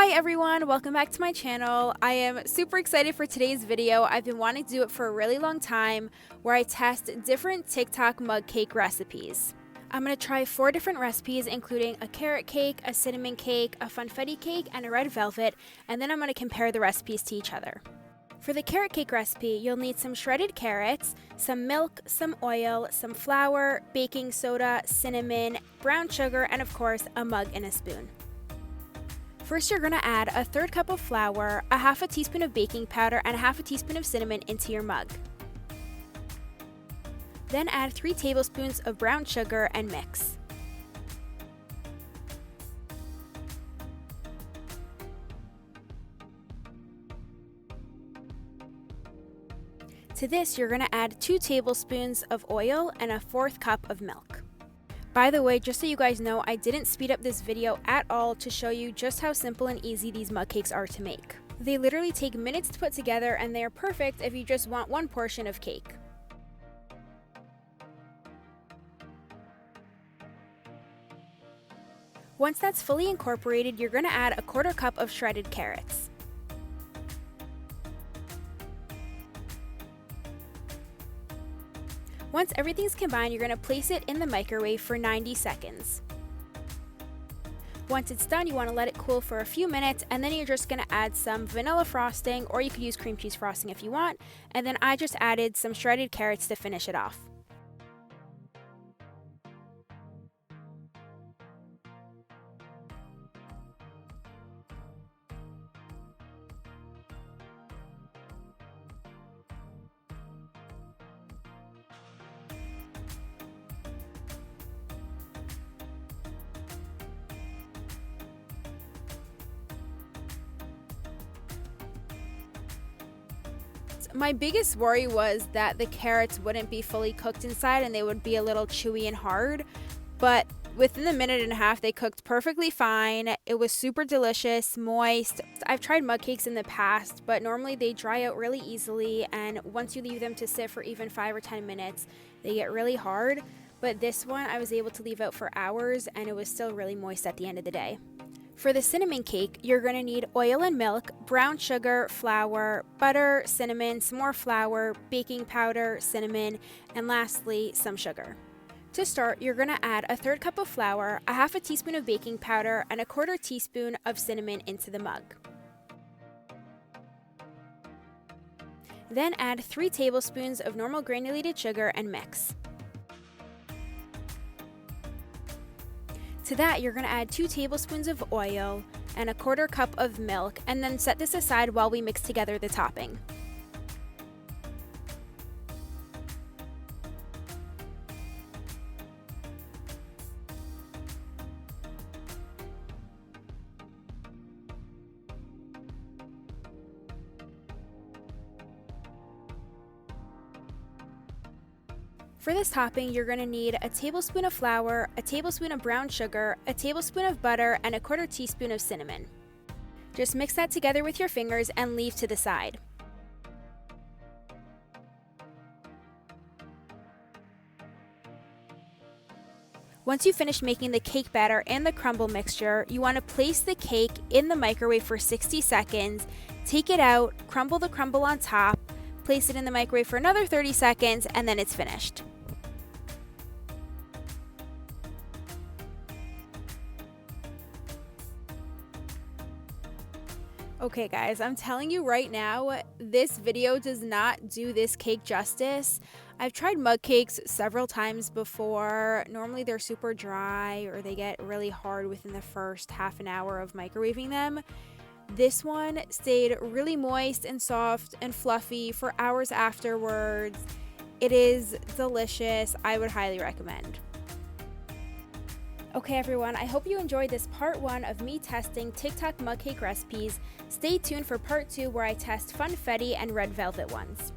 Hi everyone, welcome back to my channel. I am super excited for today's video. I've been wanting to do it for a really long time where I test different TikTok mug cake recipes. I'm going to try 4 different recipes including a carrot cake, a cinnamon cake, a funfetti cake, and a red velvet, and then I'm going to compare the recipes to each other. For the carrot cake recipe, you'll need some shredded carrots, some milk, some oil, some flour, baking soda, cinnamon, brown sugar, and of course a mug and a spoon. First, you're going to add a 1/3 cup of flour, a 1/2 teaspoon of baking powder, and a 1/2 teaspoon of cinnamon into your mug. Then add 3 tablespoons of brown sugar and mix. To this, you're going to add 2 tablespoons of oil and a 1/4 cup of milk. By the way, just so you guys know, I didn't speed up this video at all to show you just how simple and easy these mug cakes are to make. They literally take minutes to put together and they are perfect if you just want one portion of cake. Once that's fully incorporated, you're going to add a 1/4 cup of shredded carrots. Once everything's combined, you're going to place it in the microwave for 90 seconds. Once it's done, you want to let it cool for a few minutes, and then you're just going to add some vanilla frosting, or you could use cream cheese frosting if you want, and then I just added some shredded carrots to finish it off. My biggest worry was that the carrots wouldn't be fully cooked inside and they would be a little chewy and hard, but within the 1.5 minutes they cooked perfectly fine. It was super delicious, moist. I've tried mug cakes in the past, but normally they dry out really easily, and once you leave them to sit for even 5 or 10 minutes, they get really hard. But this one I was able to leave out for hours and it was still really moist at the end of the day. For the cinnamon cake, you're going to need oil and milk, brown sugar, flour, butter, cinnamon, some more flour, baking powder, cinnamon, and lastly, some sugar. To start, you're going to add a 1/3 cup of flour, a 1/2 teaspoon of baking powder, and a 1/4 teaspoon of cinnamon into the mug. Then add 3 tablespoons of normal granulated sugar and mix. To that, you're going to add 2 tablespoons of oil and a 1/4 cup of milk, and then set this aside while we mix together the topping. For this topping, you're going to need a tablespoon of flour, a tablespoon of brown sugar, a tablespoon of butter, and a 1/4 teaspoon of cinnamon. Just mix that together with your fingers and leave to the side. Once you finish making the cake batter and the crumble mixture, you want to place the cake in the microwave for 60 seconds, take it out, crumble the crumble on top, place it in the microwave for another 30 seconds, and then it's finished. Okay guys, I'm telling you right now, this video does not do this cake justice. I've tried mug cakes several times before. Normally they're super dry or they get really hard within the first half an hour of microwaving them. This one stayed really moist and soft and fluffy for hours afterwards. It is delicious. I would highly recommend. Okay everyone, I hope you enjoyed this part 1 of me testing TikTok mug cake recipes. Stay tuned for part 2 where I test funfetti and red velvet ones.